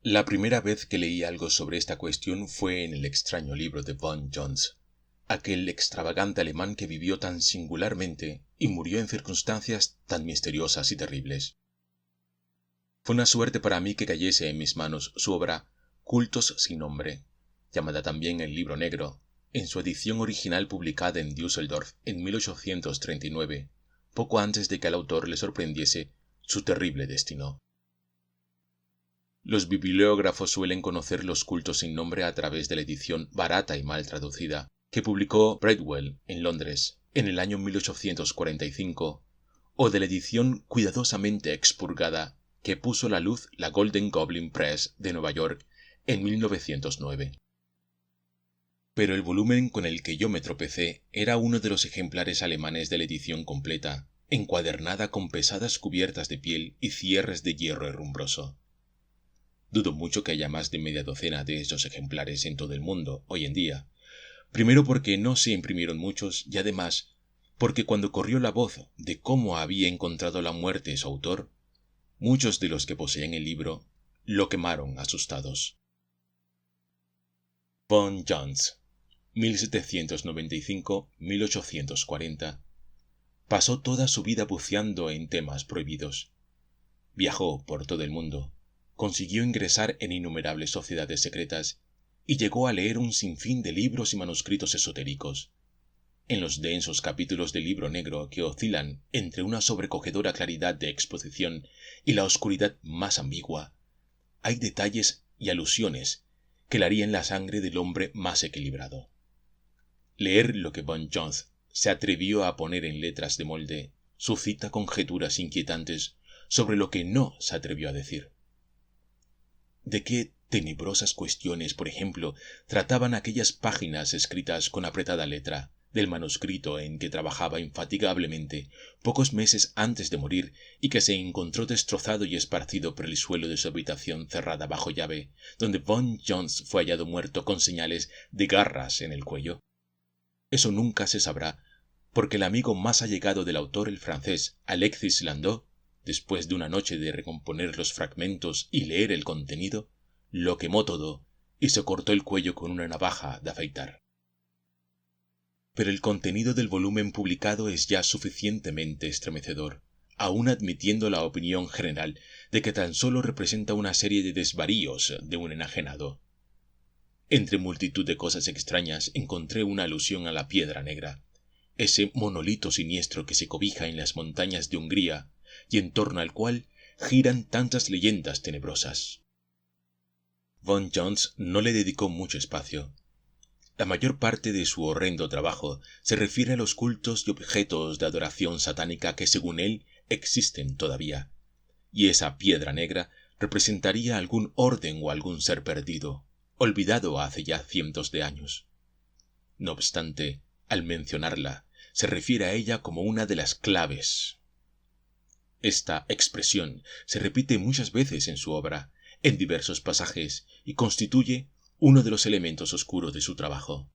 La primera vez que leí algo sobre esta cuestión fue en el extraño libro de Von Jones, aquel extravagante alemán que vivió tan singularmente y murió en circunstancias tan misteriosas y terribles. Fue una suerte para mí que cayese en mis manos su obra Cultos sin nombre, llamada también El Libro Negro, en su edición original publicada en Düsseldorf en 1839, poco antes de que al autor le sorprendiese su terrible destino. Los bibliógrafos suelen conocer los Cultos sin nombre a través de la edición barata y mal traducida que publicó Bradwell en Londres en el año 1845, o de la edición cuidadosamente expurgada que puso a la luz la Golden Goblin Press de Nueva York en 1909. Pero el volumen con el que yo me tropecé era uno de los ejemplares alemanes de la edición completa, encuadernada con pesadas cubiertas de piel y cierres de hierro herrumbroso. Dudo mucho que haya más de media docena de estos ejemplares en todo el mundo hoy en día, primero porque no se imprimieron muchos y además porque cuando corrió la voz de cómo había encontrado la muerte su autor, muchos de los que poseían el libro lo quemaron asustados. Von Jones, 1795-1840, pasó toda su vida buceando en temas prohibidos. Viajó por todo el mundo, consiguió ingresar en innumerables sociedades secretas y llegó a leer un sinfín de libros y manuscritos esotéricos. En los densos capítulos del Libro Negro que oscilan entre una sobrecogedora claridad de exposición y la oscuridad más ambigua, hay detalles y alusiones que helarían la sangre del hombre más equilibrado. Leer lo que Von Jones se atrevió a poner en letras de molde suscita conjeturas inquietantes sobre lo que no se atrevió a decir. ¿De qué tenebrosas cuestiones, por ejemplo, trataban aquellas páginas escritas con apretada letra del manuscrito en que trabajaba infatigablemente pocos meses antes de morir y que se encontró destrozado y esparcido por el suelo de su habitación cerrada bajo llave, donde Von Jones fue hallado muerto con señales de garras en el cuello? Eso nunca se sabrá, porque el amigo más allegado del autor, el francés Alexis Landau, después de una noche de recomponer los fragmentos y leer el contenido, lo quemó todo y se cortó el cuello con una navaja de afeitar. Pero el contenido del volumen publicado es ya suficientemente estremecedor, aun admitiendo la opinión general de que tan solo representa una serie de desvaríos de un enajenado. Entre multitud de cosas extrañas encontré una alusión a la piedra negra, ese monolito siniestro que se cobija en las montañas de Hungría y en torno al cual giran tantas leyendas tenebrosas. Von Jones no le dedicó mucho espacio. La mayor parte de su horrendo trabajo se refiere a los cultos y objetos de adoración satánica que, según él, existen todavía, y esa piedra negra representaría algún orden o algún ser perdido, olvidado hace ya cientos de años. No obstante, al mencionarla, se refiere a ella como una de las claves. Esta expresión se repite muchas veces en su obra, en diversos pasajes, y constituye uno de los elementos oscuros de su trabajo.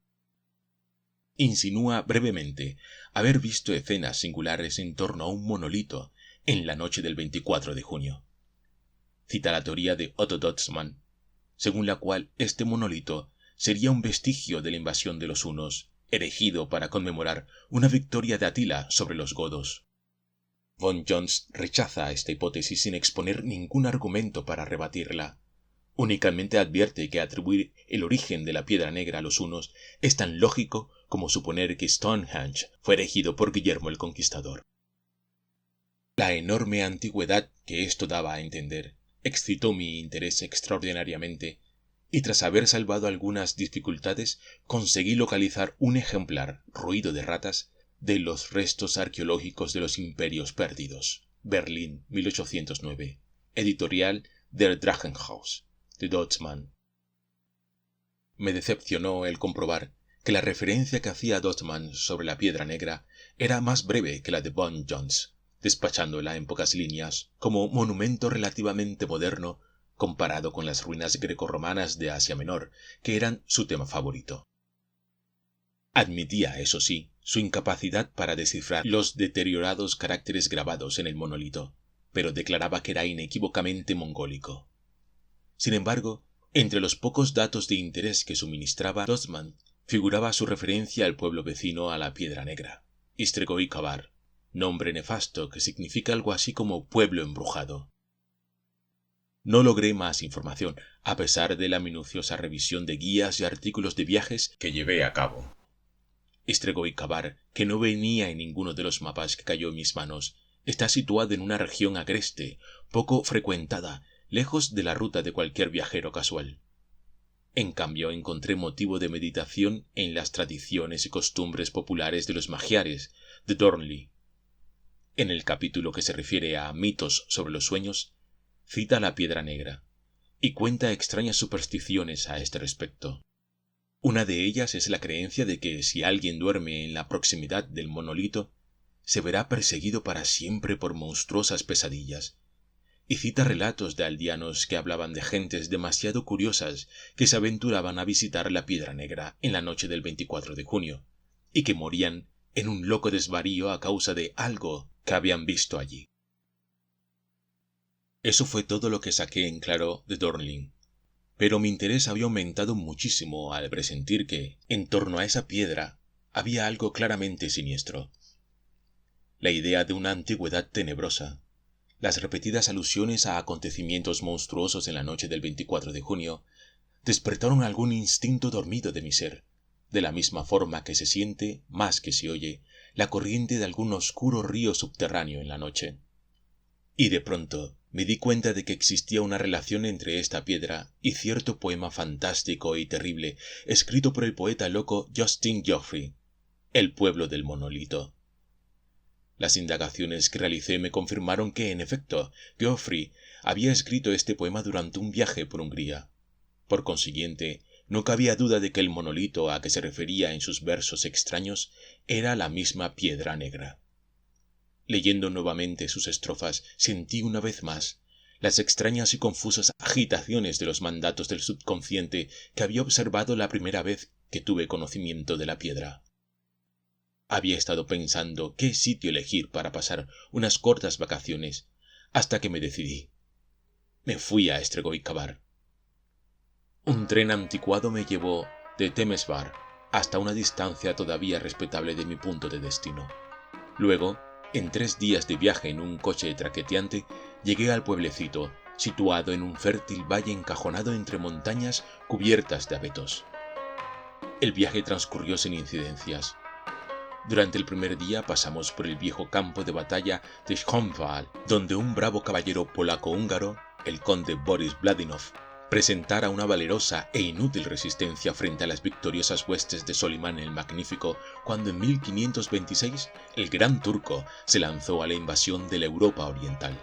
Insinúa brevemente haber visto escenas singulares en torno a un monolito en la noche del 24 de junio. Cita la teoría de Otto Dotzmann, según la cual este monolito sería un vestigio de la invasión de los hunos, erigido para conmemorar una victoria de Atila sobre los godos. Von Jones rechaza esta hipótesis sin exponer ningún argumento para rebatirla. Únicamente advierte que atribuir el origen de la piedra negra a los hunos es tan lógico como suponer que Stonehenge fue erigido por Guillermo el Conquistador. La enorme antigüedad que esto daba a entender excitó mi interés extraordinariamente, y tras haber salvado algunas dificultades conseguí localizar un ejemplar, roído de ratas, de los restos arqueológicos de los imperios perdidos. Berlín, 1809. Editorial Der Drachenhaus, de Dotzmann. Me decepcionó el comprobar que la referencia que hacía Dotzmann sobre la piedra negra era más breve que la de Von Jones, despachándola en pocas líneas como monumento relativamente moderno comparado con las ruinas grecorromanas de Asia Menor, que eran su tema favorito. Admitía, eso sí, su incapacidad para descifrar los deteriorados caracteres grabados en el monolito, pero declaraba que era inequívocamente mongólico. Sin embargo, entre los pocos datos de interés que suministraba Dosman, figuraba su referencia al pueblo vecino a la Piedra Negra, Istregoy Kabar, nombre nefasto que significa algo así como pueblo embrujado. No logré más información, a pesar de la minuciosa revisión de guías y artículos de viajes que llevé a cabo. Istregoy Kabar, que no venía en ninguno de los mapas que cayó en mis manos, está situado en una región agreste, poco frecuentada, lejos de la ruta de cualquier viajero casual. En cambio, encontré motivo de meditación en las tradiciones y costumbres populares de los magiares de Dornli. En el capítulo que se refiere a mitos sobre los sueños, cita la Piedra Negra y cuenta extrañas supersticiones a este respecto. Una de ellas es la creencia de que si alguien duerme en la proximidad del monolito, se verá perseguido para siempre por monstruosas pesadillas, y cita relatos de aldeanos que hablaban de gentes demasiado curiosas que se aventuraban a visitar la Piedra Negra en la noche del 24 de junio, y que morían en un loco desvarío a causa de algo que habían visto allí. Eso fue todo lo que saqué en claro de Dornling, pero mi interés había aumentado muchísimo al presentir que, en torno a esa piedra, había algo claramente siniestro. La idea de una antigüedad tenebrosa, las repetidas alusiones a acontecimientos monstruosos en la noche del 24 de junio, despertaron algún instinto dormido de mi ser, de la misma forma que se siente, más que se oye, la corriente de algún oscuro río subterráneo en la noche. Y de pronto me di cuenta de que existía una relación entre esta piedra y cierto poema fantástico y terrible escrito por el poeta loco Justin Geoffrey, El pueblo del monolito. Las indagaciones que realicé me confirmaron que, en efecto, Geoffrey había escrito este poema durante un viaje por Hungría. Por consiguiente, no cabía duda de que el monolito a que se refería en sus versos extraños era la misma Piedra Negra. Leyendo nuevamente sus estrofas, sentí una vez más las extrañas y confusas agitaciones de los mandatos del subconsciente que había observado la primera vez que tuve conocimiento de la piedra. Había estado pensando qué sitio elegir para pasar unas cortas vacaciones, hasta que me decidí. Me fui a Estregoy Kabar. Un tren anticuado me llevó de Temesvar hasta una distancia todavía respetable de mi punto de destino. Luego, en 3 días de viaje en un coche traqueteante, llegué al pueblecito, situado en un fértil valle encajonado entre montañas cubiertas de abetos. El viaje transcurrió sin incidencias. Durante el primer día pasamos por el viejo campo de batalla de Schönwald, donde un bravo caballero polaco-húngaro, el conde Boris Vladimov, presentara una valerosa e inútil resistencia frente a las victoriosas huestes de Solimán el Magnífico, cuando en 1526 el Gran Turco se lanzó a la invasión de la Europa oriental.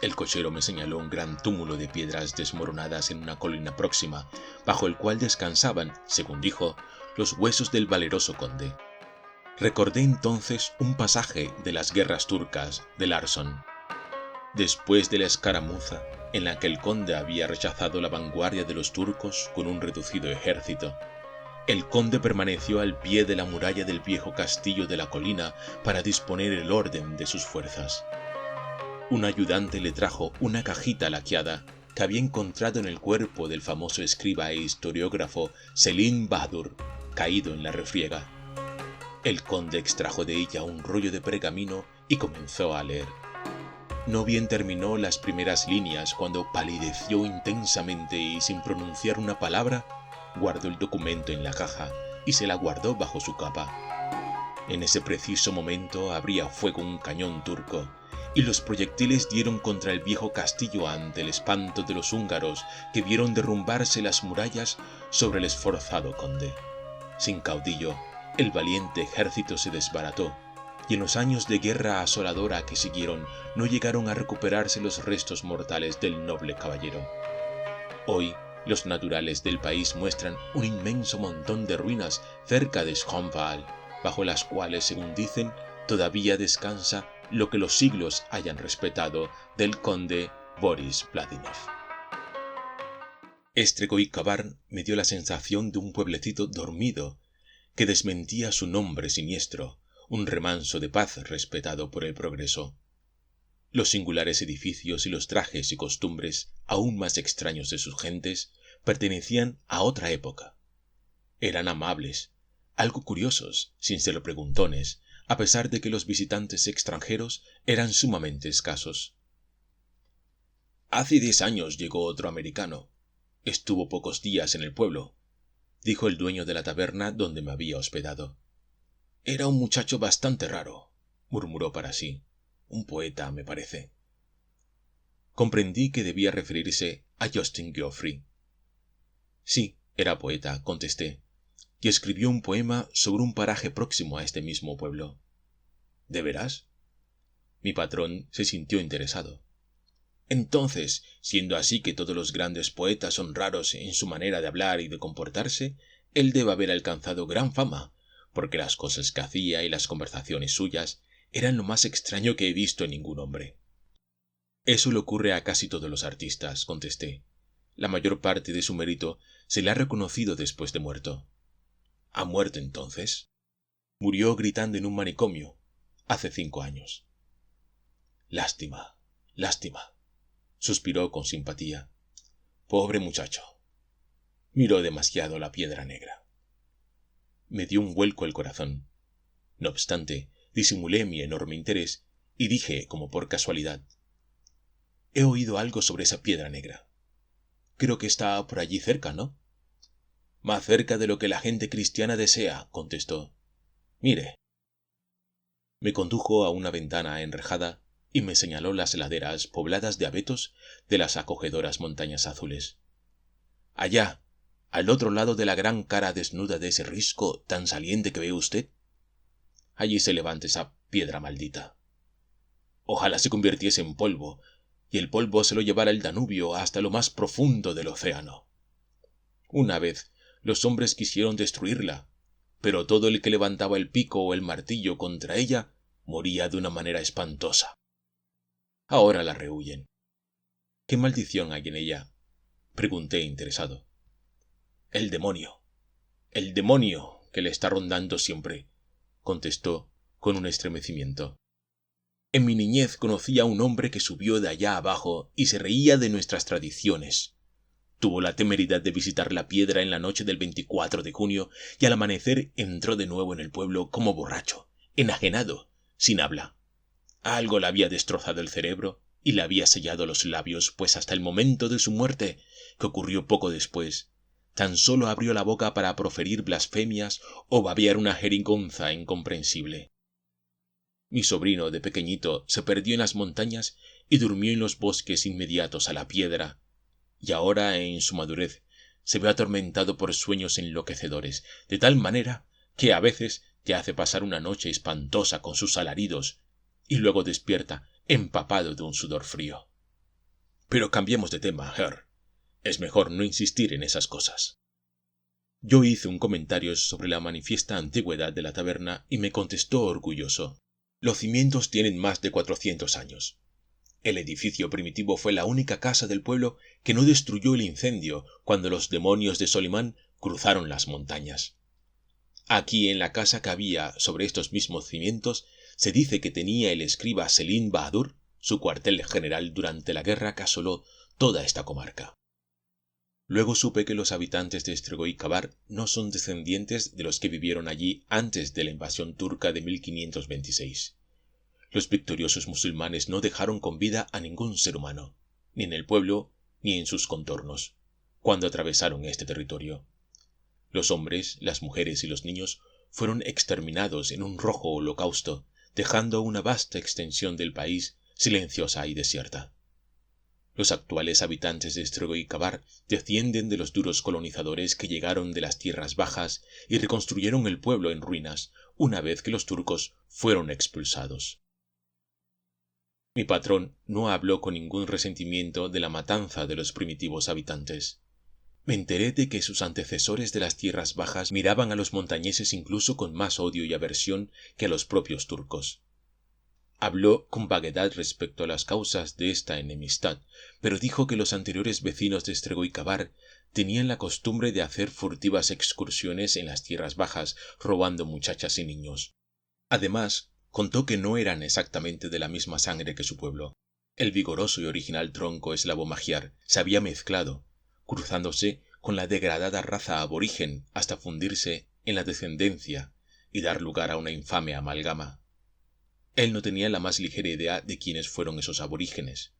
El cochero me señaló un gran túmulo de piedras desmoronadas en una colina próxima, bajo el cual descansaban, según dijo, los huesos del valeroso conde. Recordé entonces un pasaje de las guerras turcas de Larsson. Después de la escaramuza, en la que el conde había rechazado la vanguardia de los turcos con un reducido ejército, el conde permaneció al pie de la muralla del viejo castillo de la colina para disponer el orden de sus fuerzas. Un ayudante le trajo una cajita laqueada que había encontrado en el cuerpo del famoso escriba e historiógrafo Selim Bahadur, caído en la refriega. El conde extrajo de ella un rollo de pergamino y comenzó a leer. No bien terminó las primeras líneas cuando palideció intensamente y sin pronunciar una palabra, guardó el documento en la caja y se la guardó bajo su capa. En ese preciso momento abría fuego un cañón turco y los proyectiles dieron contra el viejo castillo ante el espanto de los húngaros que vieron derrumbarse las murallas sobre el esforzado conde. Sin caudillo, el valiente ejército se desbarató, y en los años de guerra asoladora que siguieron no llegaron a recuperarse los restos mortales del noble caballero. Hoy, los naturales del país muestran un inmenso montón de ruinas cerca de Schönwald, bajo las cuales, según dicen, todavía descansa lo que los siglos hayan respetado del conde Boris Vladimov. Estregoy Kabar me dio la sensación de un pueblecito dormido que desmentía su nombre siniestro, un remanso de paz respetado por el progreso. Los singulares edificios y los trajes y costumbres, aún más extraños de sus gentes, pertenecían a otra época. Eran amables, algo curiosos, sin ser preguntones, a pesar de que los visitantes extranjeros eran sumamente escasos. Hace 10 años llegó otro americano. Estuvo pocos días en el pueblo, dijo el dueño de la taberna donde me había hospedado. Era un muchacho bastante raro, murmuró para sí. Un poeta, me parece. Comprendí que debía referirse a Justin Geoffrey. Sí, era poeta, contesté, y escribió un poema sobre un paraje próximo a este mismo pueblo. ¿De veras? Mi patrón se sintió interesado. Entonces, siendo así que todos los grandes poetas son raros en su manera de hablar y de comportarse, él debe haber alcanzado gran fama, porque las cosas que hacía y las conversaciones suyas eran lo más extraño que he visto en ningún hombre. Eso le ocurre a casi todos los artistas, contesté. La mayor parte de su mérito se le ha reconocido después de muerto. ¿Ha muerto entonces? Murió gritando en un manicomio, hace 5 años. Lástima, lástima, suspiró con simpatía. Pobre muchacho. Miró demasiado la piedra negra. Me dio un vuelco el corazón. No obstante, disimulé mi enorme interés y dije, como por casualidad, he oído algo sobre esa piedra negra. Creo que está por allí cerca, ¿no? Más cerca de lo que la gente cristiana desea, contestó. Mire. Me condujo a una ventana enrejada y me señaló las laderas pobladas de abetos de las acogedoras montañas azules. Allá, al otro lado de la gran cara desnuda de ese risco tan saliente que ve usted, allí se levanta esa piedra maldita. Ojalá se convirtiese en polvo, y el polvo se lo llevara el Danubio hasta lo más profundo del océano. Una vez los hombres quisieron destruirla, pero todo el que levantaba el pico o el martillo contra ella moría de una manera espantosa. Ahora la rehuyen. ¿Qué maldición hay en ella? Pregunté interesado. El demonio que le está rondando siempre, contestó con un estremecimiento. En mi niñez conocí a un hombre que subió de allá abajo y se reía de nuestras tradiciones. Tuvo la temeridad de visitar la piedra en la noche del 24 de junio y al amanecer entró de nuevo en el pueblo como borracho, enajenado, sin habla. Algo le había destrozado el cerebro y le había sellado los labios, pues hasta el momento de su muerte, que ocurrió poco después, tan solo abrió la boca para proferir blasfemias o babear una jerigonza incomprensible. Mi sobrino de pequeñito se perdió en las montañas y durmió en los bosques inmediatos a la piedra, y ahora en su madurez se ve atormentado por sueños enloquecedores, de tal manera que a veces te hace pasar una noche espantosa con sus alaridos, y luego despierta empapado de un sudor frío. Pero cambiemos de tema, Herr. Es mejor no insistir en esas cosas. Yo hice un comentario sobre la manifiesta antigüedad de la taberna y me contestó orgulloso. Los cimientos tienen más de 400 años. El edificio primitivo fue la única casa del pueblo que no destruyó el incendio cuando los demonios de Solimán cruzaron las montañas. Aquí en la casa que había sobre estos mismos cimientos se dice que tenía el escriba Selim Bahadur su cuartel general durante la guerra que asoló toda esta comarca. Luego supe que los habitantes de Estregoicabar no son descendientes de los que vivieron allí antes de la invasión turca de 1526. Los victoriosos musulmanes no dejaron con vida a ningún ser humano, ni en el pueblo ni en sus contornos, cuando atravesaron este territorio. Los hombres, las mujeres y los niños fueron exterminados en un rojo holocausto, dejando una vasta extensión del país silenciosa y desierta. Los actuales habitantes de Estregoicabar descienden de los duros colonizadores que llegaron de las tierras bajas y reconstruyeron el pueblo en ruinas una vez que los turcos fueron expulsados. Mi patrón no habló con ningún resentimiento de la matanza de los primitivos habitantes. Me enteré de que sus antecesores de las tierras bajas miraban a los montañeses incluso con más odio y aversión que a los propios turcos. Habló con vaguedad respecto a las causas de esta enemistad, pero dijo que los anteriores vecinos de Estregoicabar tenían la costumbre de hacer furtivas excursiones en las tierras bajas, robando muchachas y niños. Además, Contó que no eran exactamente de la misma sangre que su pueblo. El vigoroso y original tronco eslavo magiar se había mezclado, cruzándose con la degradada raza aborigen hasta fundirse en la descendencia y dar lugar a una infame amalgama. Él no tenía la más ligera idea de quiénes fueron esos aborígenes.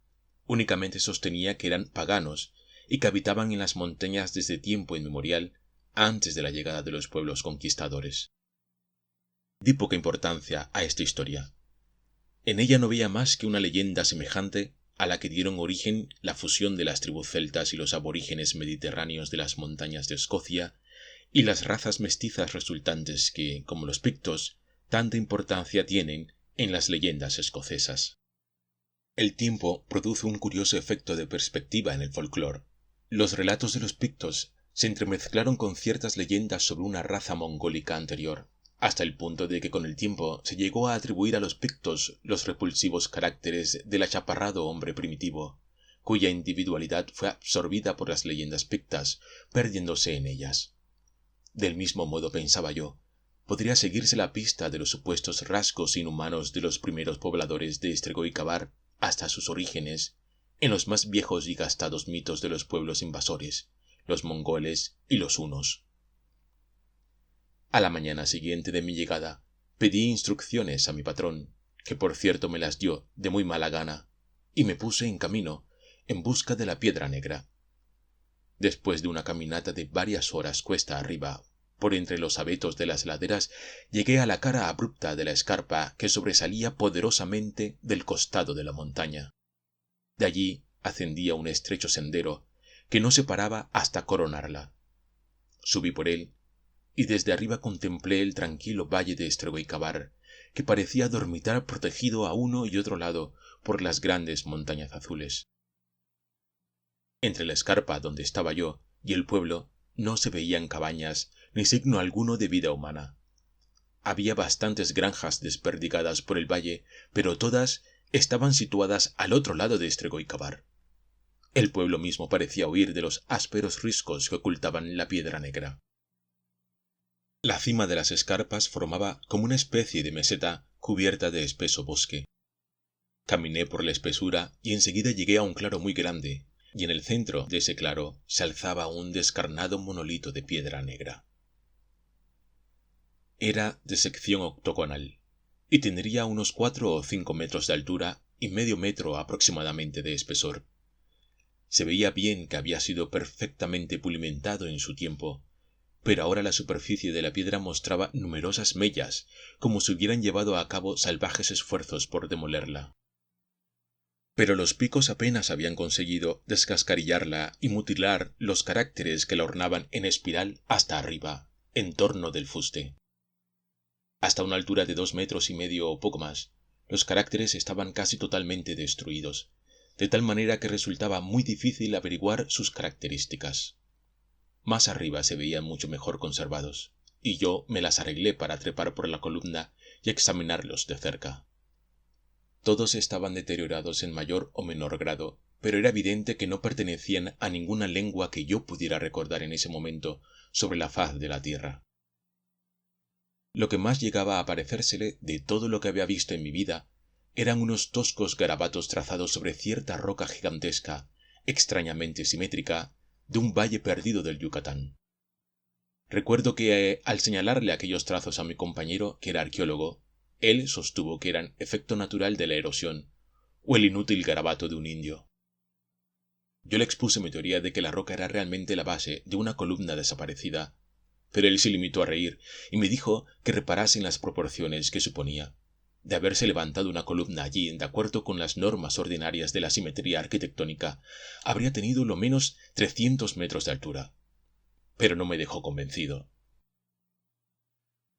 Únicamente sostenía que eran paganos y que habitaban en las montañas desde tiempo inmemorial, antes de la llegada de los pueblos conquistadores. Di poca importancia a esta historia. En ella no veía más que una leyenda semejante a la que dieron origen la fusión de las tribus celtas y los aborígenes mediterráneos de las montañas de Escocia y las razas mestizas resultantes que, como los pictos, tanta importancia tienen en las leyendas escocesas. El tiempo produce un curioso efecto de perspectiva en el folclore. Los relatos de los pictos se entremezclaron con ciertas leyendas sobre una raza mongólica anterior, hasta el punto de que con el tiempo se llegó a atribuir a los pictos los repulsivos caracteres del achaparrado hombre primitivo, cuya individualidad fue absorbida por las leyendas pictas, perdiéndose en ellas. Del mismo modo, pensaba yo, podría seguirse la pista de los supuestos rasgos inhumanos de los primeros pobladores de Estregoicabar hasta sus orígenes en los más viejos y gastados mitos de los pueblos invasores, los mongoles y los hunos. A la mañana siguiente de mi llegada, pedí instrucciones a mi patrón, que por cierto me las dio de muy mala gana, y me puse en camino en busca de la Piedra Negra. Después de una caminata de varias horas cuesta arriba, por entre los abetos de las laderas, llegué a la cara abrupta de la escarpa que sobresalía poderosamente del costado de la montaña. De allí ascendía un estrecho sendero que no se paraba hasta coronarla. Subí por él y desde arriba contemplé el tranquilo valle de Estregoicabar, que parecía dormitar protegido a uno y otro lado por las grandes montañas azules. Entre la escarpa donde estaba yo y el pueblo no se veían cabañas ni signo alguno de vida humana. Había bastantes granjas desperdigadas por el valle, pero todas estaban situadas al otro lado de Estregoicabar. El pueblo mismo parecía huir de los ásperos riscos que ocultaban la Piedra Negra. La cima de las escarpas formaba como una especie de meseta cubierta de espeso bosque. Caminé por la espesura y enseguida llegué a un claro muy grande, y en el centro de ese claro se alzaba un descarnado monolito de piedra negra. Era de sección octogonal, y tendría unos 4 o 5 metros de altura y medio metro aproximadamente de espesor. Se veía bien que había sido perfectamente pulimentado en su tiempo, pero ahora la superficie de la piedra mostraba numerosas mellas, como si hubieran llevado a cabo salvajes esfuerzos por demolerla. Pero los picos apenas habían conseguido descascarillarla y mutilar los caracteres que la ornaban en espiral hasta arriba, en torno del fuste. Hasta una altura de 2 metros y medio o poco más, los caracteres estaban casi totalmente destruidos, de tal manera que resultaba muy difícil averiguar sus características. Más arriba se veían mucho mejor conservados, y yo me las arreglé para trepar por la columna y examinarlos de cerca. Todos estaban deteriorados en mayor o menor grado, pero era evidente que no pertenecían a ninguna lengua que yo pudiera recordar en ese momento sobre la faz de la tierra. Lo que más llegaba a parecérsele de todo lo que había visto en mi vida eran unos toscos garabatos trazados sobre cierta roca gigantesca, extrañamente simétrica, de un valle perdido del Yucatán. Recuerdo que al señalarle aquellos trazos a mi compañero, que era arqueólogo, él sostuvo que eran efecto natural de la erosión, o el inútil garabato de un indio. Yo le expuse mi teoría de que la roca era realmente la base de una columna desaparecida, pero él se limitó a reír y me dijo que reparase en las proporciones que suponía. De haberse levantado una columna allí de acuerdo con las normas ordinarias de la simetría arquitectónica, habría tenido lo menos 300 metros de altura. Pero no me dejó convencido.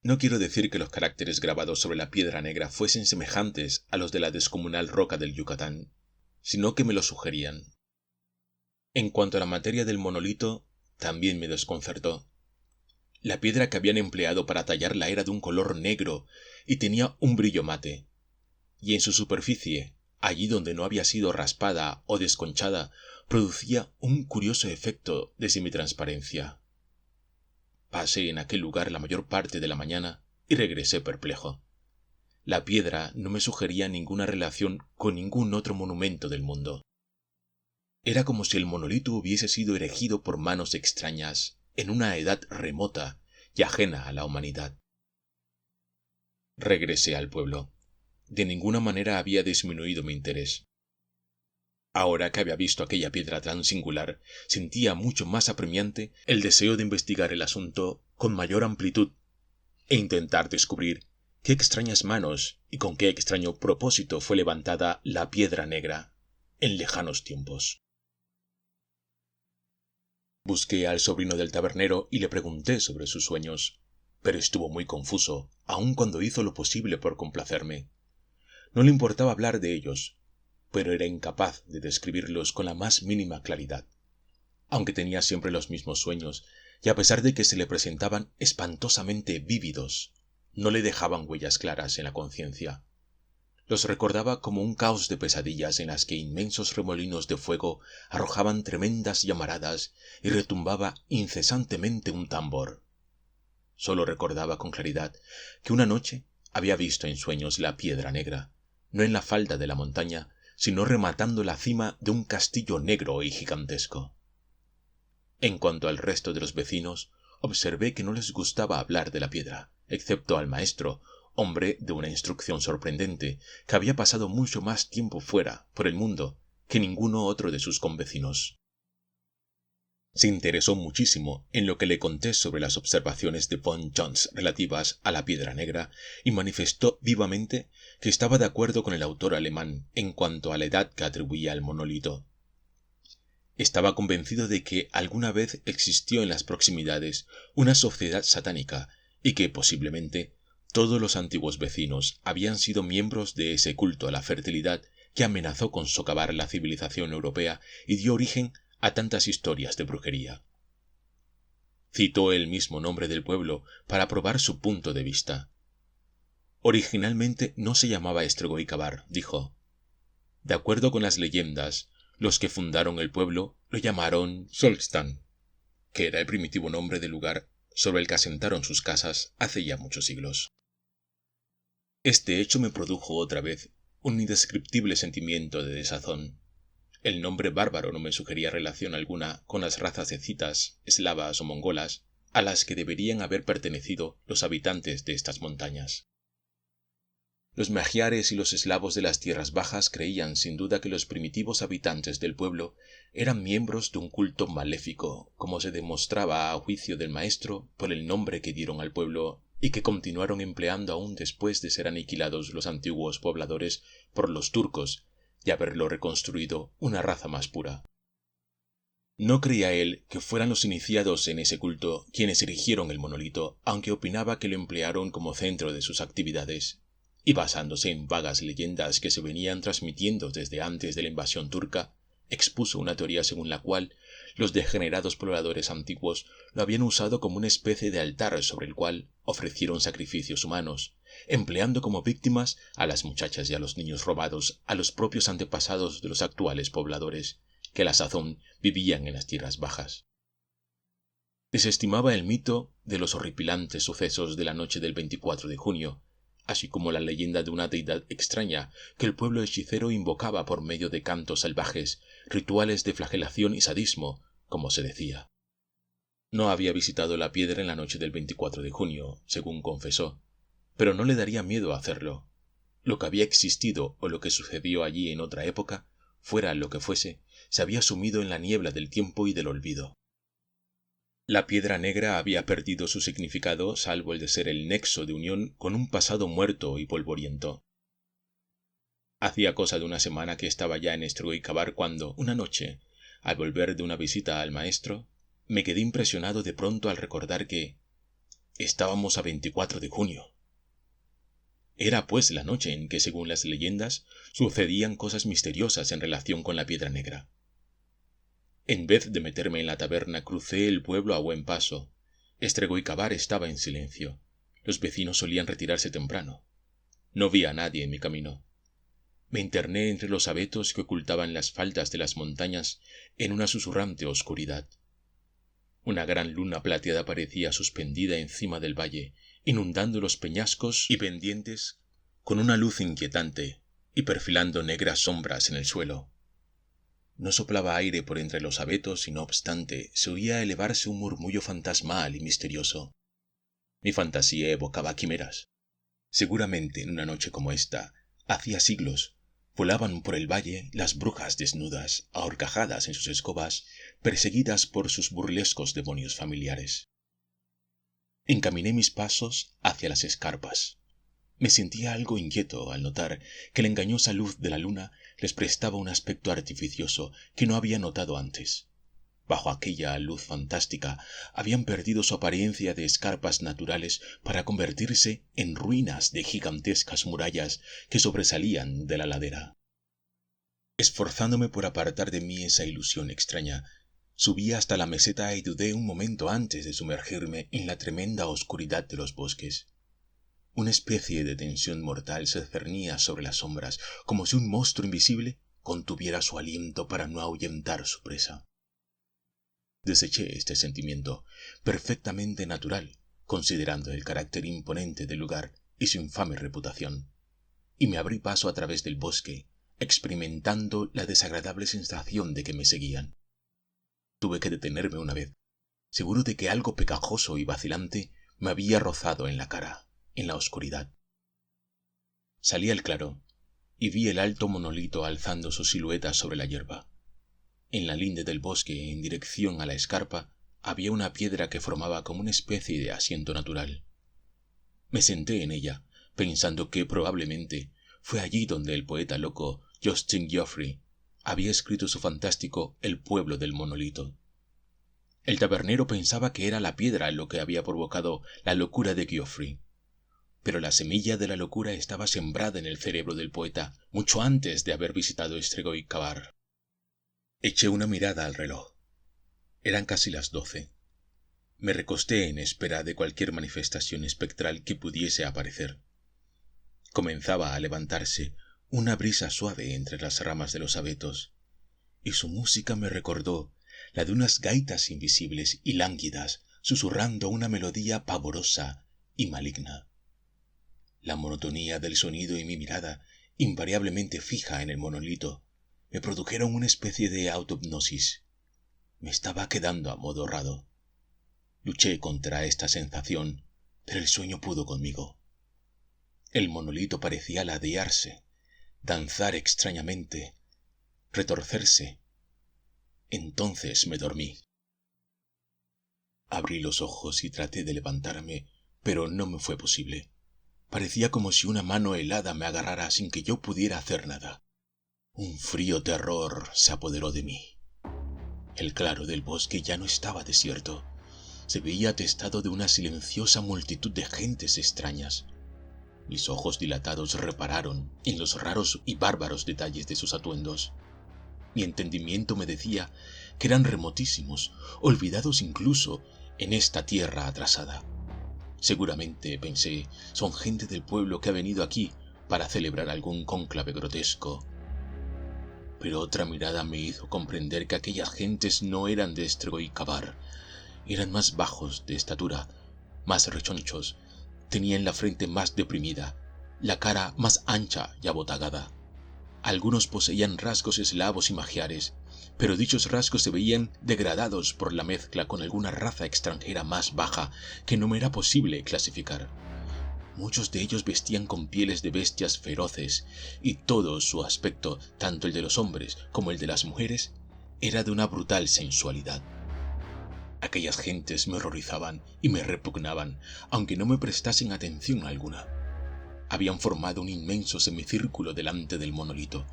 No quiero decir que los caracteres grabados sobre la piedra negra fuesen semejantes a los de la descomunal roca del Yucatán, sino que me lo sugerían. En cuanto a la materia del monolito, también me desconcertó. La piedra que habían empleado para tallarla era de un color negro y tenía un brillo mate, y en su superficie, allí donde no había sido raspada o desconchada, producía un curioso efecto de semitransparencia. Pasé en aquel lugar la mayor parte de la mañana y regresé perplejo. La piedra no me sugería ninguna relación con ningún otro monumento del mundo. Era como si el monolito hubiese sido erigido por manos extrañas, en una edad remota y ajena a la humanidad. Regresé al pueblo. De ninguna manera había disminuido mi interés. Ahora que había visto aquella piedra tan singular, sentía mucho más apremiante el deseo de investigar el asunto con mayor amplitud e intentar descubrir qué extrañas manos y con qué extraño propósito fue levantada la piedra negra en lejanos tiempos. Busqué al sobrino del tabernero y le pregunté sobre sus sueños, pero estuvo muy confuso, aun cuando hizo lo posible por complacerme. No le importaba hablar de ellos, pero era incapaz de describirlos con la más mínima claridad. Aunque tenía siempre los mismos sueños, y a pesar de que se le presentaban espantosamente vívidos, no le dejaban huellas claras en la conciencia. Los recordaba como un caos de pesadillas en las que inmensos remolinos de fuego arrojaban tremendas llamaradas y retumbaba incesantemente un tambor. Solo recordaba con claridad que una noche había visto en sueños la piedra negra, no en la falda de la montaña, sino rematando la cima de un castillo negro y gigantesco. En cuanto al resto de los vecinos, observé que no les gustaba hablar de la piedra, excepto al maestro, hombre de una instrucción sorprendente, que había pasado mucho más tiempo fuera, por el mundo, que ninguno otro de sus convecinos. Se interesó muchísimo en lo que le conté sobre las observaciones de von Jones relativas a la piedra negra y manifestó vivamente que estaba de acuerdo con el autor alemán en cuanto a la edad que atribuía al monolito. Estaba convencido de que alguna vez existió en las proximidades una sociedad satánica y que, posiblemente, todos los antiguos vecinos habían sido miembros de ese culto a la fertilidad que amenazó con socavar la civilización europea y dio origen a tantas historias de brujería. Citó el mismo nombre del pueblo para probar su punto de vista. Originalmente no se llamaba Estregoicabar, dijo. De acuerdo con las leyendas, los que fundaron el pueblo lo llamaron Solstan, que era el primitivo nombre del lugar sobre el que asentaron sus casas hace ya muchos siglos. Este hecho me produjo otra vez un indescriptible sentimiento de desazón. El nombre bárbaro no me sugería relación alguna con las razas escitas, eslavas o mongolas a las que deberían haber pertenecido los habitantes de estas montañas. Los magiares y los eslavos de las tierras bajas creían sin duda que los primitivos habitantes del pueblo eran miembros de un culto maléfico, como se demostraba a juicio del maestro por el nombre que dieron al pueblo y que continuaron empleando aún después de ser aniquilados los antiguos pobladores por los turcos y haberlo reconstruido una raza más pura. No creía él que fueran los iniciados en ese culto quienes erigieron el monolito, aunque opinaba que lo emplearon como centro de sus actividades, y basándose en vagas leyendas que se venían transmitiendo desde antes de la invasión turca, expuso una teoría según la cual los degenerados pobladores antiguos lo habían usado como una especie de altar sobre el cual ofrecieron sacrificios humanos, empleando como víctimas a las muchachas y a los niños robados a los propios antepasados de los actuales pobladores, que a la sazón vivían en las tierras bajas. Desestimaba el mito de los horripilantes sucesos de la noche del 24 de junio, así como la leyenda de una deidad extraña que el pueblo hechicero invocaba por medio de cantos salvajes, rituales de flagelación y sadismo, como se decía. No había visitado la piedra en la noche del 24 de junio, según confesó, pero no le daría miedo hacerlo. Lo que había existido o lo que sucedió allí en otra época, fuera lo que fuese, se había sumido en la niebla del tiempo y del olvido. La piedra negra había perdido su significado salvo el de ser el nexo de unión con un pasado muerto y polvoriento. Hacía cosa de una semana que estaba ya en Estregoicabar cuando, una noche, al volver de una visita al maestro, me quedé impresionado de pronto al recordar que estábamos a 24 de junio. Era pues la noche en que, según las leyendas, sucedían cosas misteriosas en relación con la piedra negra. En vez de meterme en la taberna, crucé el pueblo a buen paso. Estregoicabar estaba en silencio. Los vecinos solían retirarse temprano. No vi a nadie en mi camino. Me interné entre los abetos que ocultaban las faldas de las montañas en una susurrante oscuridad. Una gran luna plateada parecía suspendida encima del valle, inundando los peñascos y pendientes con una luz inquietante y perfilando negras sombras en el suelo. No soplaba aire por entre los abetos y no obstante se oía elevarse un murmullo fantasmal y misterioso. Mi fantasía evocaba quimeras. Seguramente en una noche como esta, hacía siglos, volaban por el valle las brujas desnudas, ahorcajadas en sus escobas, perseguidas por sus burlescos demonios familiares. Encaminé mis pasos hacia las escarpas. Me sentía algo inquieto al notar que la engañosa luz de la luna les prestaba un aspecto artificioso que no había notado antes. Bajo aquella luz fantástica habían perdido su apariencia de escarpas naturales para convertirse en ruinas de gigantescas murallas que sobresalían de la ladera. Esforzándome por apartar de mí esa ilusión extraña, subí hasta la meseta y dudé un momento antes de sumergirme en la tremenda oscuridad de los bosques. Una especie de tensión mortal se cernía sobre las sombras, como si un monstruo invisible contuviera su aliento para no ahuyentar su presa. Deseché este sentimiento, perfectamente natural, considerando el carácter imponente del lugar y su infame reputación, y me abrí paso a través del bosque, experimentando la desagradable sensación de que me seguían. Tuve que detenerme una vez, seguro de que algo pegajoso y vacilante me había rozado en la cara, en la oscuridad. Salí al claro y vi el alto monolito alzando su silueta sobre la hierba. En la linde del bosque, en dirección a la escarpa, había una piedra que formaba como una especie de asiento natural. Me senté en ella, pensando que probablemente fue allí donde el poeta loco Justin Geoffrey había escrito su fantástico El pueblo del monolito. El tabernero pensaba que era la piedra lo que había provocado la locura de Geoffrey, pero la semilla de la locura estaba sembrada en el cerebro del poeta mucho antes de haber visitado Strigoi Cavar. Eché una mirada al reloj. Eran casi las 12. Me recosté en espera de cualquier manifestación espectral que pudiese aparecer. Comenzaba a levantarse una brisa suave entre las ramas de los abetos, y su música me recordó la de unas gaitas invisibles y lánguidas susurrando una melodía pavorosa y maligna. La monotonía del sonido y mi mirada, invariablemente fija en el monolito, me produjeron una especie de autohipnosis. Me estaba quedando amodorrado. Luché contra esta sensación, pero el sueño pudo conmigo. El monolito parecía ladearse, danzar extrañamente, retorcerse. Entonces me dormí. Abrí los ojos y traté de levantarme, pero no me fue posible. Parecía como si una mano helada me agarrara sin que yo pudiera hacer nada. Un frío terror se apoderó de mí. El claro del bosque ya no estaba desierto. Se veía atestado de una silenciosa multitud de gentes extrañas. Mis ojos dilatados repararon en los raros y bárbaros detalles de sus atuendos. Mi entendimiento me decía que eran remotísimos, olvidados incluso en esta tierra atrasada. Seguramente, pensé, son gente del pueblo que ha venido aquí para celebrar algún cónclave grotesco. Pero otra mirada me hizo comprender que aquellas gentes no eran de Strigoi Cavar. Eran más bajos de estatura, más rechonchos, tenían la frente más deprimida, la cara más ancha y abotagada. Algunos poseían rasgos eslavos y magiares, pero dichos rasgos se veían degradados por la mezcla con alguna raza extranjera más baja que no me era posible clasificar. Muchos de ellos vestían con pieles de bestias feroces, y todo su aspecto, tanto el de los hombres como el de las mujeres, era de una brutal sensualidad. Aquellas gentes me horrorizaban y me repugnaban, aunque no me prestasen atención alguna. Habían formado un inmenso semicírculo delante del monolito.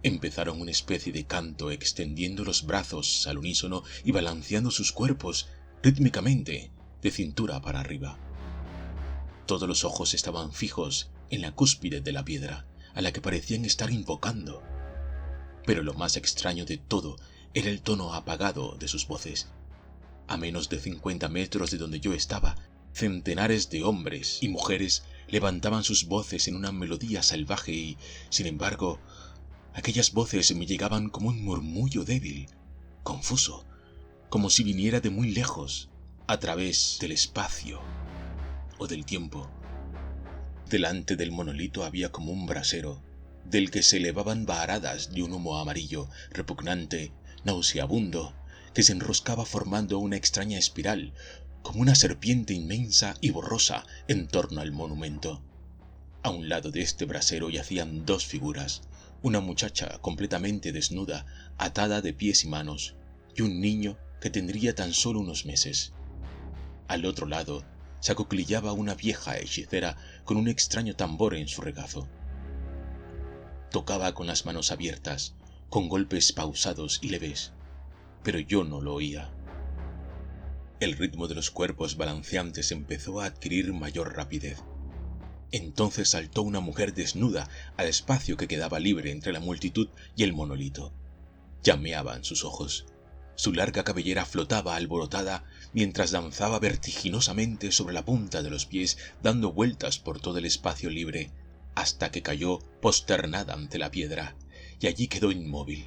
Empezaron una especie de canto extendiendo los brazos al unísono y balanceando sus cuerpos rítmicamente de cintura para arriba. Todos los ojos estaban fijos en la cúspide de la piedra, a la que parecían estar invocando. Pero lo más extraño de todo era el tono apagado de sus voces. A menos de 50 metros de donde yo estaba, centenares de hombres y mujeres levantaban sus voces en una melodía salvaje y, sin embargo, aquellas voces me llegaban como un murmullo débil, confuso, como si viniera de muy lejos, a través del espacio o del tiempo. Delante del monolito había como un brasero, del que se elevaban varadas de un humo amarillo, repugnante, nauseabundo, que se enroscaba formando una extraña espiral, como una serpiente inmensa y borrosa en torno al monumento. A un lado de este brasero yacían dos figuras, una muchacha completamente desnuda, atada de pies y manos, y un niño que tendría tan solo unos meses. Al otro lado se acuclillaba una vieja hechicera con un extraño tambor en su regazo. Tocaba con las manos abiertas, con golpes pausados y leves, pero yo no lo oía. El ritmo de los cuerpos balanceantes empezó a adquirir mayor rapidez. Entonces saltó una mujer desnuda al espacio que quedaba libre entre la multitud y el monolito. Llameaban sus ojos. Su larga cabellera flotaba alborotada mientras danzaba vertiginosamente sobre la punta de los pies, dando vueltas por todo el espacio libre, hasta que cayó posternada ante la piedra, y allí quedó inmóvil.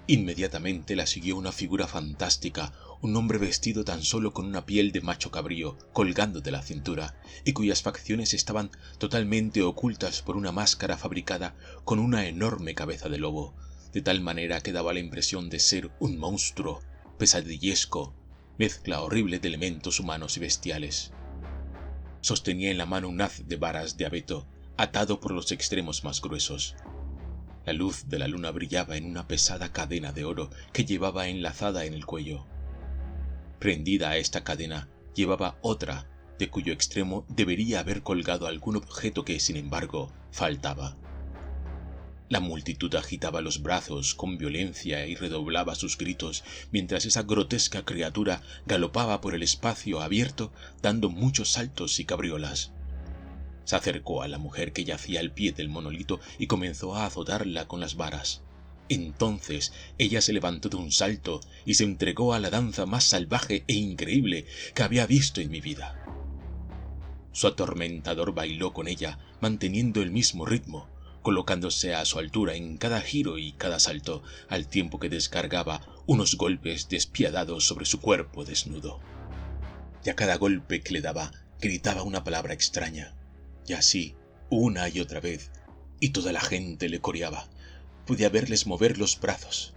Inmediatamente la siguió una figura fantástica, un hombre vestido tan solo con una piel de macho cabrío colgando de la cintura, y cuyas facciones estaban totalmente ocultas por una máscara fabricada con una enorme cabeza de lobo, de tal manera que daba la impresión de ser un monstruo pesadillesco, mezcla horrible de elementos humanos y bestiales. Sostenía en la mano un haz de varas de abeto, atado por los extremos más gruesos. La luz de la luna brillaba en una pesada cadena de oro que llevaba enlazada en el cuello. Prendida a esta cadena llevaba otra, de cuyo extremo debería haber colgado algún objeto que, sin embargo, faltaba. La multitud agitaba los brazos con violencia y redoblaba sus gritos, mientras esa grotesca criatura galopaba por el espacio abierto, dando muchos saltos y cabriolas. Se acercó a la mujer que yacía al pie del monolito y comenzó a azotarla con las varas. Entonces ella se levantó de un salto y se entregó a la danza más salvaje e increíble que había visto en mi vida. Su atormentador bailó con ella, manteniendo el mismo ritmo, colocándose a su altura en cada giro y cada salto, al tiempo que descargaba unos golpes despiadados sobre su cuerpo desnudo. Y a cada golpe que le daba, gritaba una palabra extraña. Y así, una y otra vez, y toda la gente le coreaba. Podía verles mover los brazos.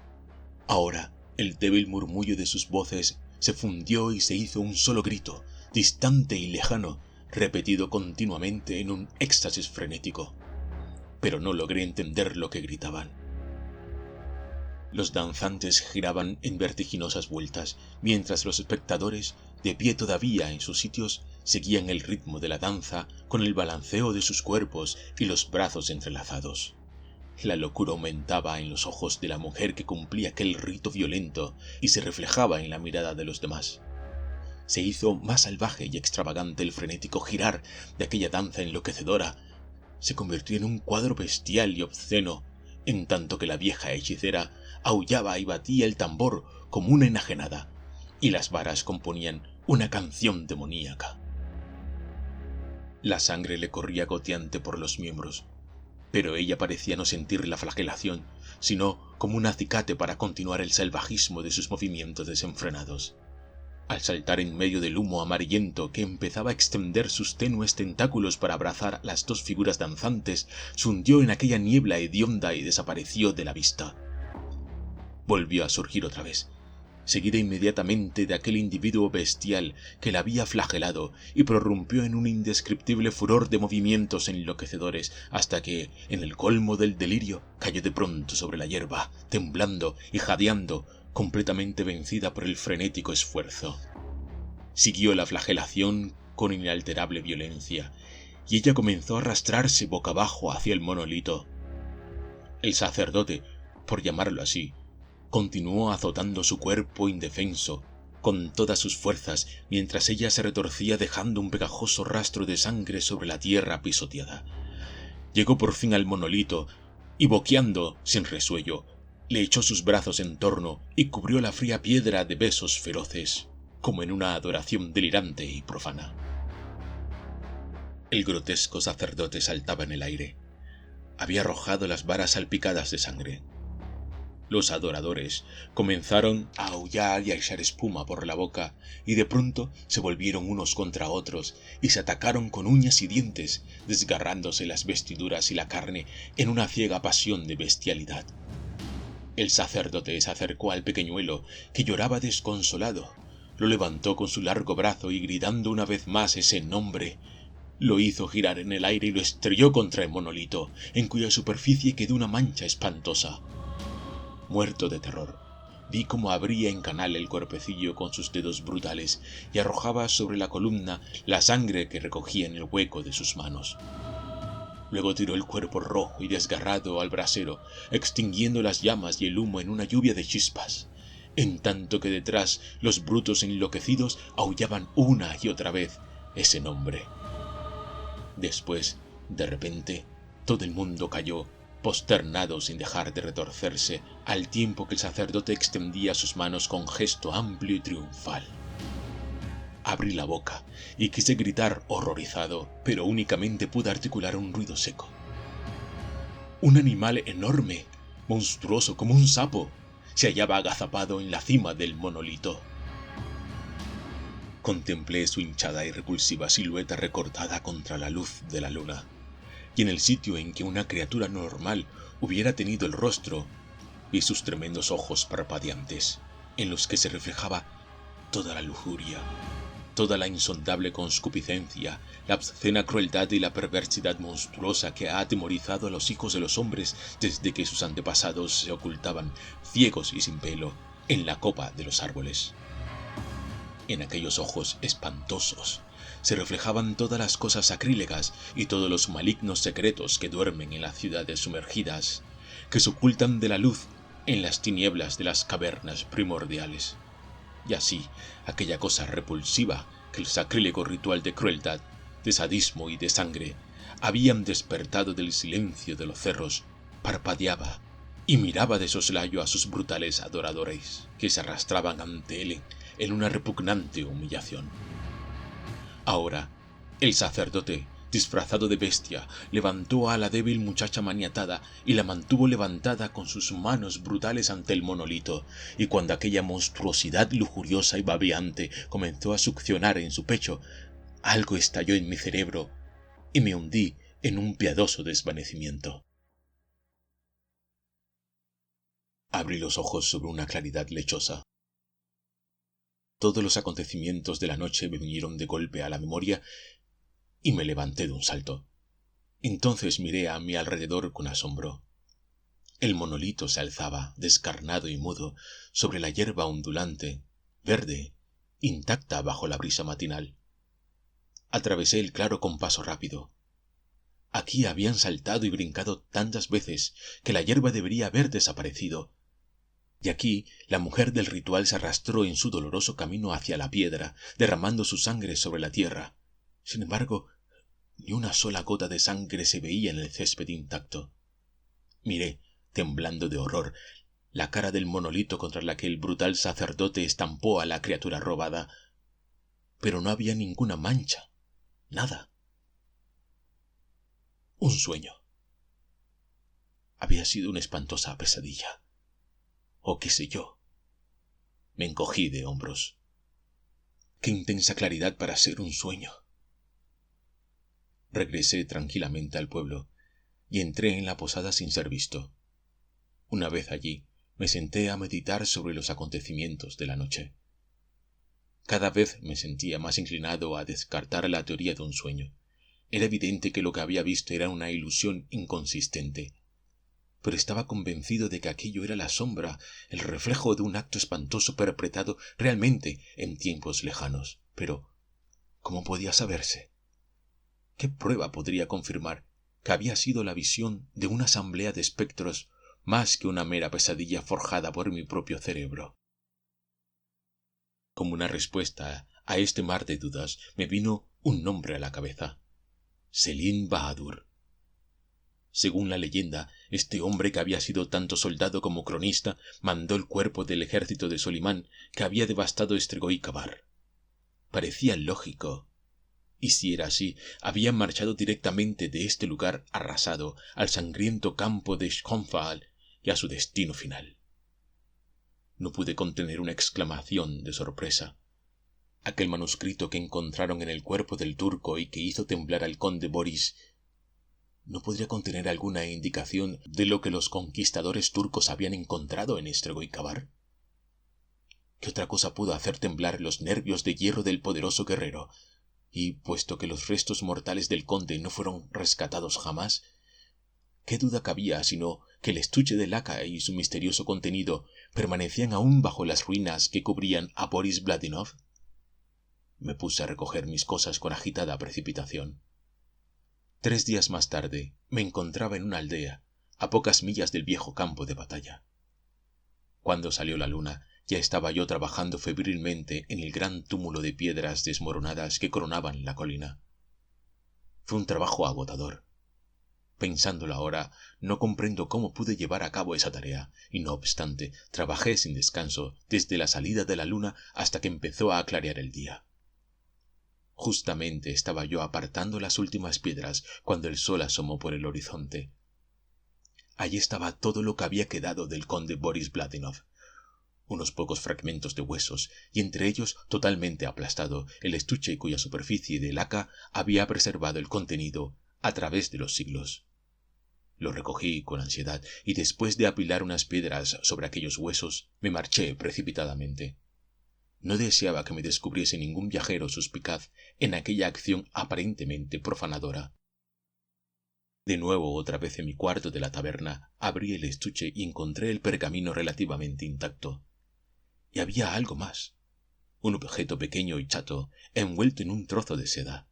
Ahora, el débil murmullo de sus voces se fundió y se hizo un solo grito, distante y lejano, repetido continuamente en un éxtasis frenético. Pero no logré entender lo que gritaban. Los danzantes giraban en vertiginosas vueltas, mientras los espectadores, de pie todavía en sus sitios, seguían el ritmo de la danza con el balanceo de sus cuerpos y los brazos entrelazados. La locura aumentaba en los ojos de la mujer que cumplía aquel rito violento y se reflejaba en la mirada de los demás. Se hizo más salvaje y extravagante el frenético girar de aquella danza enloquecedora. Se convirtió en un cuadro bestial y obsceno, en tanto que la vieja hechicera aullaba y batía el tambor como una enajenada, y las varas componían una canción demoníaca. La sangre le corría goteante por los miembros, pero ella parecía no sentir la flagelación, sino como un acicate para continuar el salvajismo de sus movimientos desenfrenados. Al saltar en medio del humo amarillento que empezaba a extender sus tenues tentáculos para abrazar a las dos figuras danzantes, se hundió en aquella niebla hedionda y desapareció de la vista. Volvió a surgir otra vez, seguida inmediatamente de aquel individuo bestial que la había flagelado, y prorrumpió en un indescriptible furor de movimientos enloquecedores, hasta que, en el colmo del delirio, cayó de pronto sobre la hierba, temblando y jadeando, completamente vencida por el frenético esfuerzo. Siguió la flagelación con inalterable violencia, y ella comenzó a arrastrarse boca abajo hacia el monolito. El sacerdote, por llamarlo así, continuó azotando su cuerpo indefenso con todas sus fuerzas mientras ella se retorcía dejando un pegajoso rastro de sangre sobre la tierra pisoteada. Llegó por fin al monolito y, boqueando sin resuello, le echó sus brazos en torno y cubrió la fría piedra de besos feroces, como en una adoración delirante y profana. El grotesco sacerdote saltaba en el aire. Había arrojado las varas salpicadas de sangre. Los adoradores comenzaron a aullar y a echar espuma por la boca, y de pronto se volvieron unos contra otros y se atacaron con uñas y dientes, desgarrándose las vestiduras y la carne en una ciega pasión de bestialidad. El sacerdote se acercó al pequeñuelo, que lloraba desconsolado, lo levantó con su largo brazo y, gritando una vez más ese nombre, lo hizo girar en el aire y lo estrelló contra el monolito, en cuya superficie quedó una mancha espantosa. Muerto de terror, vi cómo abría en canal el cuerpecillo con sus dedos brutales y arrojaba sobre la columna la sangre que recogía en el hueco de sus manos. Luego tiró el cuerpo rojo y desgarrado al brasero, extinguiendo las llamas y el humo en una lluvia de chispas, en tanto que detrás los brutos enloquecidos aullaban una y otra vez ese nombre. Después, de repente, todo el mundo cayó, posternado sin dejar de retorcerse, al tiempo que el sacerdote extendía sus manos con gesto amplio y triunfal. Abrí la boca y quise gritar horrorizado, pero únicamente pude articular un ruido seco. Un animal enorme, monstruoso como un sapo, se hallaba agazapado en la cima del monolito. Contemplé su hinchada y repulsiva silueta recortada contra la luz de la luna, y en el sitio en que una criatura normal hubiera tenido el rostro, vi sus tremendos ojos parpadeantes, en los que se reflejaba toda la lujuria, toda la insondable concupiscencia, la obscena crueldad y la perversidad monstruosa que ha atemorizado a los hijos de los hombres desde que sus antepasados se ocultaban, ciegos y sin pelo, en la copa de los árboles. En aquellos ojos espantosos se reflejaban todas las cosas sacrílegas y todos los malignos secretos que duermen en las ciudades sumergidas, que se ocultan de la luz en las tinieblas de las cavernas primordiales. Y así, aquella cosa repulsiva que el sacrílego ritual de crueldad, de sadismo y de sangre habían despertado del silencio de los cerros, parpadeaba y miraba de soslayo a sus brutales adoradores, que se arrastraban ante él en una repugnante humillación. Ahora, el sacerdote, disfrazado de bestia, levantó a la débil muchacha maniatada y la mantuvo levantada con sus manos brutales ante el monolito, y cuando aquella monstruosidad lujuriosa y babeante comenzó a succionar en su pecho, algo estalló en mi cerebro y me hundí en un piadoso desvanecimiento. Abrí los ojos sobre una claridad lechosa. Todos los acontecimientos de la noche me vinieron de golpe a la memoria y me levanté de un salto. Entonces miré a mi alrededor con asombro. El monolito se alzaba, descarnado y mudo, sobre la hierba ondulante, verde, intacta bajo la brisa matinal. Atravesé el claro con paso rápido. Aquí habían saltado y brincado tantas veces que la hierba debería haber desaparecido. Y aquí la mujer del ritual se arrastró en su doloroso camino hacia la piedra, derramando su sangre sobre la tierra. Sin embargo, ni una sola gota de sangre se veía en el césped intacto. Miré, temblando de horror, la cara del monolito contra la que el brutal sacerdote estampó a la criatura robada. Pero no había ninguna mancha, nada. Un sueño. Había sido una espantosa pesadilla. O qué sé yo. Me encogí de hombros. Qué intensa claridad para ser un sueño. Regresé tranquilamente al pueblo y entré en la posada sin ser visto. Una vez allí, me senté a meditar sobre los acontecimientos de la noche. Cada vez me sentía más inclinado a descartar la teoría de un sueño. Era evidente que lo que había visto era una ilusión inconsistente, pero estaba convencido de que aquello era la sombra, el reflejo de un acto espantoso perpetrado realmente en tiempos lejanos. Pero, ¿cómo podía saberse? ¿Qué prueba podría confirmar que había sido la visión de una asamblea de espectros más que una mera pesadilla forjada por mi propio cerebro? Como una respuesta a este mar de dudas, me vino un nombre a la cabeza: Selim Bahadur. Según la leyenda, este hombre, que había sido tanto soldado como cronista, mandó el cuerpo del ejército de Solimán, que había devastado Estrigó y Kabar. Parecía lógico. Y si era así, habían marchado directamente de este lugar arrasado al sangriento campo de Shkonfal y a su destino final. No pude contener una exclamación de sorpresa. Aquel manuscrito que encontraron en el cuerpo del turco y que hizo temblar al conde Boris, ¿no podría contener alguna indicación de lo que los conquistadores turcos habían encontrado en Estregoicabar? ¿Qué otra cosa pudo hacer temblar los nervios de hierro del poderoso guerrero? Y, puesto que los restos mortales del conde no fueron rescatados jamás, ¿qué duda cabía sino que el estuche de laca y su misterioso contenido permanecían aún bajo las ruinas que cubrían a Boris Vladimov? Me puse a recoger mis cosas con agitada precipitación. 3 días más tarde me encontraba en una aldea, a pocas millas del viejo campo de batalla. Cuando salió la luna, ya estaba yo trabajando febrilmente en el gran túmulo de piedras desmoronadas que coronaban la colina. Fue un trabajo agotador. Pensándolo ahora, no comprendo cómo pude llevar a cabo esa tarea, y no obstante, trabajé sin descanso desde la salida de la luna hasta que empezó a clarear el día. Justamente estaba yo apartando las últimas piedras cuando el sol asomó por el horizonte. Allí estaba todo lo que había quedado del conde Boris Vladimov. Unos pocos fragmentos de huesos, y entre ellos, totalmente aplastado, el estuche cuya superficie de laca había preservado el contenido a través de los siglos. Lo recogí con ansiedad, y después de apilar unas piedras sobre aquellos huesos, me marché precipitadamente. No deseaba que me descubriese ningún viajero suspicaz en aquella acción aparentemente profanadora. De nuevo otra vez en mi cuarto de la taberna, abrí el estuche y encontré el pergamino relativamente intacto. Y había algo más. Un objeto pequeño y chato, envuelto en un trozo de seda.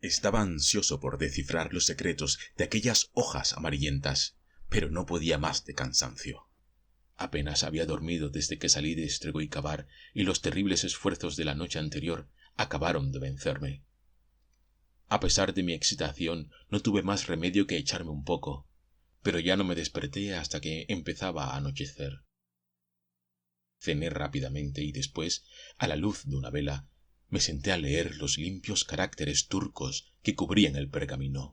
Estaba ansioso por descifrar los secretos de aquellas hojas amarillentas, pero no podía más de cansancio. Apenas había dormido desde que salí de Estregoicabar y los terribles esfuerzos de la noche anterior acabaron de vencerme. A pesar de mi excitación, no tuve más remedio que echarme un poco, pero ya no me desperté hasta que empezaba a anochecer. Cené rápidamente y después, a la luz de una vela, me senté a leer los limpios caracteres turcos que cubrían el pergamino.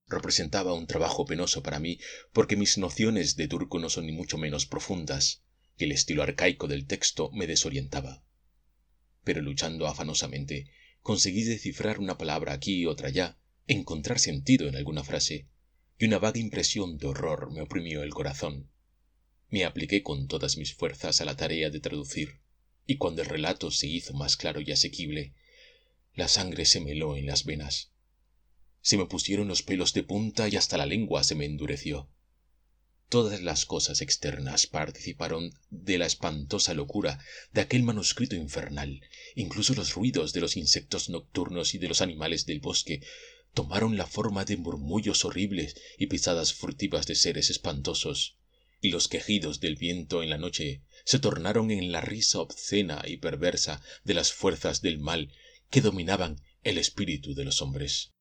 Representaba un trabajo penoso para mí porque mis nociones de turco no son ni mucho menos profundas, y el estilo arcaico del texto me desorientaba. Pero luchando afanosamente, conseguí descifrar una palabra aquí y otra allá, encontrar sentido en alguna frase, y una vaga impresión de horror me oprimió el corazón. Me apliqué con todas mis fuerzas a la tarea de traducir, y cuando el relato se hizo más claro y asequible, la sangre se me heló en las venas. Se me pusieron los pelos de punta y hasta la lengua se me endureció. Todas las cosas externas participaron de la espantosa locura de aquel manuscrito infernal. Incluso los ruidos de los insectos nocturnos y de los animales del bosque tomaron la forma de murmullos horribles y pisadas furtivas de seres espantosos, y los quejidos del viento en la noche se tornaron en la risa obscena y perversa de las fuerzas del mal que dominaban el espíritu de los hombres.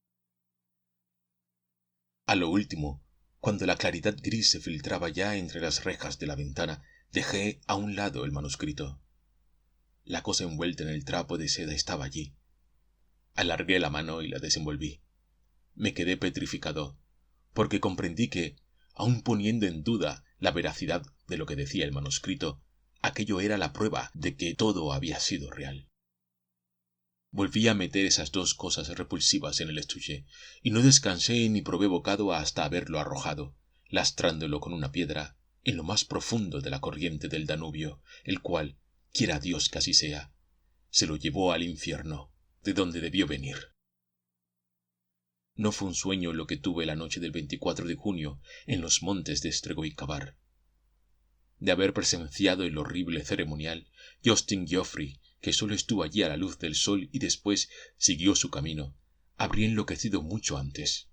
A lo último, cuando la claridad gris se filtraba ya entre las rejas de la ventana, dejé a un lado el manuscrito. La cosa envuelta en el trapo de seda estaba allí. Alargué la mano y la desenvolví. Me quedé petrificado, porque comprendí que, aun poniendo en duda la veracidad de lo que decía el manuscrito, aquello era la prueba de que todo había sido real. Volví a meter esas dos cosas repulsivas en el estuche, y no descansé ni probé bocado hasta haberlo arrojado, lastrándolo con una piedra, en lo más profundo de la corriente del Danubio, el cual, quiera Dios que así sea, se lo llevó al infierno, de donde debió venir. No fue un sueño lo que tuve la noche del 24 de junio en los montes de Estregoicabar. De haber presenciado el horrible ceremonial, Justin Geoffrey, que solo estuvo allí a la luz del sol y después siguió su camino, habría enloquecido mucho antes.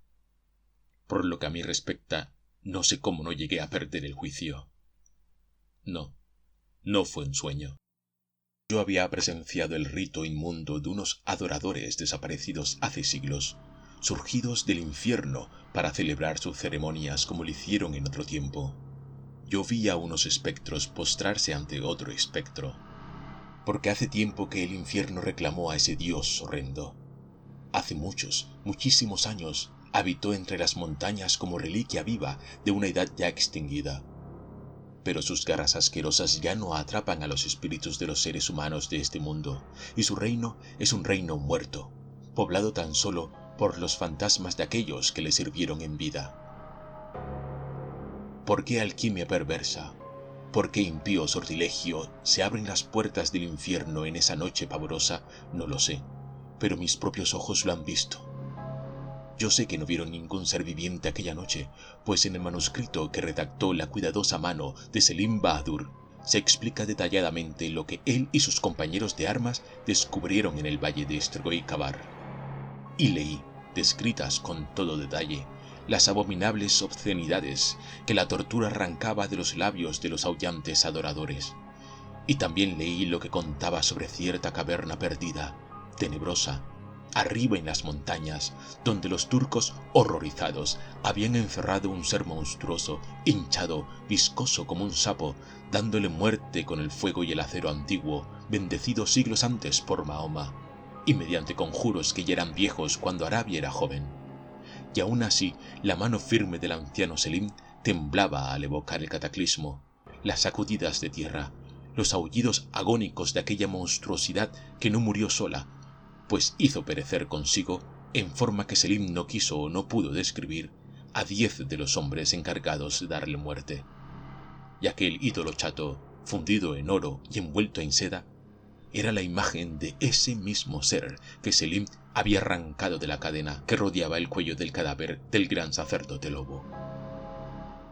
Por lo que a mí respecta, no sé cómo no llegué a perder el juicio. No fue un sueño. Yo había presenciado el rito inmundo de unos adoradores desaparecidos hace siglos, surgidos del infierno para celebrar sus ceremonias como lo hicieron en otro tiempo. Yo vi a unos espectros postrarse ante otro espectro, porque hace tiempo que el infierno reclamó a ese dios horrendo. Hace muchísimos años, habitó entre las montañas como reliquia viva de una edad ya extinguida. pero sus garras asquerosas ya no atrapan a los espíritus de los seres humanos de este mundo, y su reino es un reino muerto, poblado tan solo por los fantasmas de aquellos que le sirvieron en vida. ¿Por qué alquimia perversa? ¿Por qué impío sortilegio se abren las puertas del infierno en esa noche pavorosa? No lo sé, pero mis propios ojos lo han visto. Yo sé que no vieron ningún ser viviente aquella noche, pues en el manuscrito que redactó la cuidadosa mano de Selim Bahadur se explica detalladamente lo que él y sus compañeros de armas descubrieron en el valle de Strogoy-Kabar. Y leí, descritas con todo detalle, las abominables obscenidades que la tortura arrancaba de los labios de los aullantes adoradores. Y también leí lo que contaba sobre cierta caverna perdida, tenebrosa, arriba en las montañas, donde los turcos, horrorizados, habían encerrado un ser monstruoso, hinchado, viscoso como un sapo, dándole muerte con el fuego y el acero antiguo, bendecido siglos antes por Mahoma, y mediante conjuros que ya eran viejos cuando Arabia era joven. Y aún así, la mano firme del anciano Selim temblaba al evocar el cataclismo, las sacudidas de tierra, los aullidos agónicos de aquella monstruosidad que no murió sola, pues hizo perecer consigo, en forma que Selim no quiso o no pudo describir, a 10 de los hombres encargados de darle muerte. Y aquel ídolo chato, fundido en oro y envuelto en seda, era la imagen de ese mismo ser que Selim había arrancado de la cadena que rodeaba el cuello del cadáver del gran sacerdote lobo.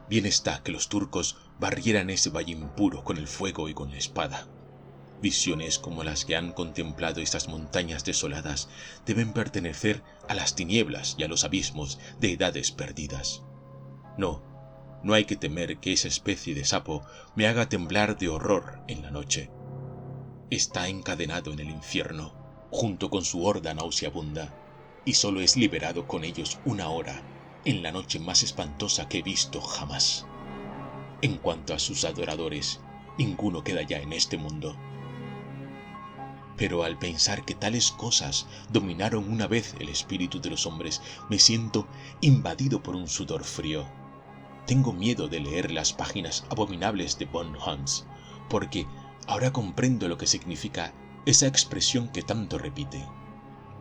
Bien está que los turcos barrieran ese valle impuro con el fuego y con la espada. Visiones como las que han contemplado estas montañas desoladas deben pertenecer a las tinieblas y a los abismos de edades perdidas. No hay que temer que esa especie de sapo me haga temblar de horror en la noche. Está encadenado en el infierno, junto con su horda nauseabunda, y solo es liberado con ellos una hora, en la noche más espantosa que he visto jamás. En cuanto a sus adoradores, ninguno queda ya en este mundo. Pero al pensar que tales cosas dominaron una vez el espíritu de los hombres, me siento invadido por un sudor frío. Tengo miedo de leer las páginas abominables de von Hans, porque ahora comprendo lo que significa esa expresión que tanto repite.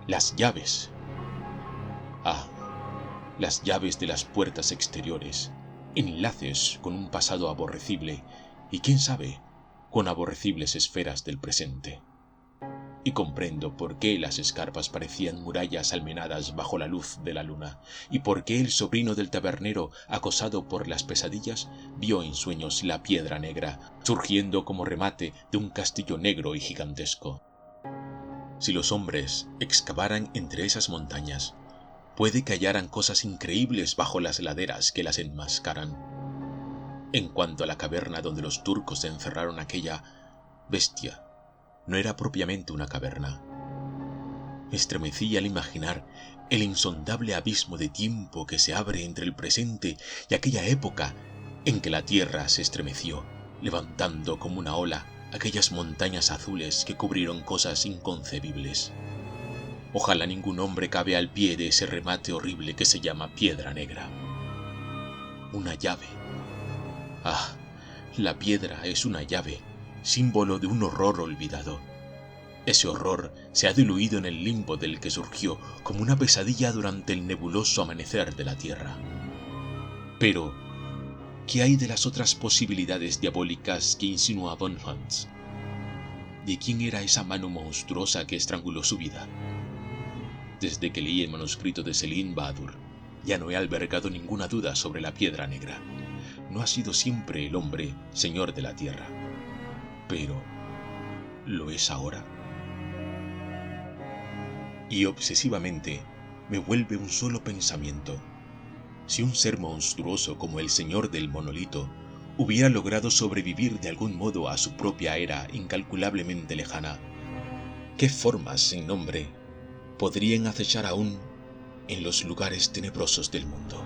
Las llaves. Ah, las llaves de las puertas exteriores, enlaces con un pasado aborrecible y, quién sabe, con aborrecibles esferas del presente. Y comprendo por qué las escarpas parecían murallas almenadas bajo la luz de la luna, y por qué el sobrino del tabernero, acosado por las pesadillas, vio en sueños la piedra negra, surgiendo como remate de un castillo negro y gigantesco. Si los hombres excavaran entre esas montañas, puede que hallaran cosas increíbles bajo las laderas que las enmascaran. En cuanto a la caverna donde los turcos encerraron aquella bestia, no era propiamente una caverna. Me estremecí al imaginar el insondable abismo de tiempo que se abre entre el presente y aquella época en que la tierra se estremeció, levantando como una ola aquellas montañas azules que cubrieron cosas inconcebibles. Ojalá ningún hombre cabe al pie de ese remate horrible que se llama piedra negra. Una llave. Ah, la piedra es una llave, símbolo de un horror olvidado. Ese horror se ha diluido en el limbo del que surgió como una pesadilla durante el nebuloso amanecer de la tierra. Pero, ¿qué hay de las otras posibilidades diabólicas que insinúa von Hans? ¿De quién era esa mano monstruosa que estranguló su vida? Desde que leí el manuscrito de Selim Bahadur, ya no he albergado ninguna duda sobre la piedra negra. No ha sido siempre el hombre señor de la tierra. Pero, ¿lo es ahora? Y obsesivamente me vuelve un solo pensamiento. Si un ser monstruoso como el señor del monolito hubiera logrado sobrevivir de algún modo a su propia era incalculablemente lejana, ¿qué formas sin nombre podrían acechar aún en los lugares tenebrosos del mundo?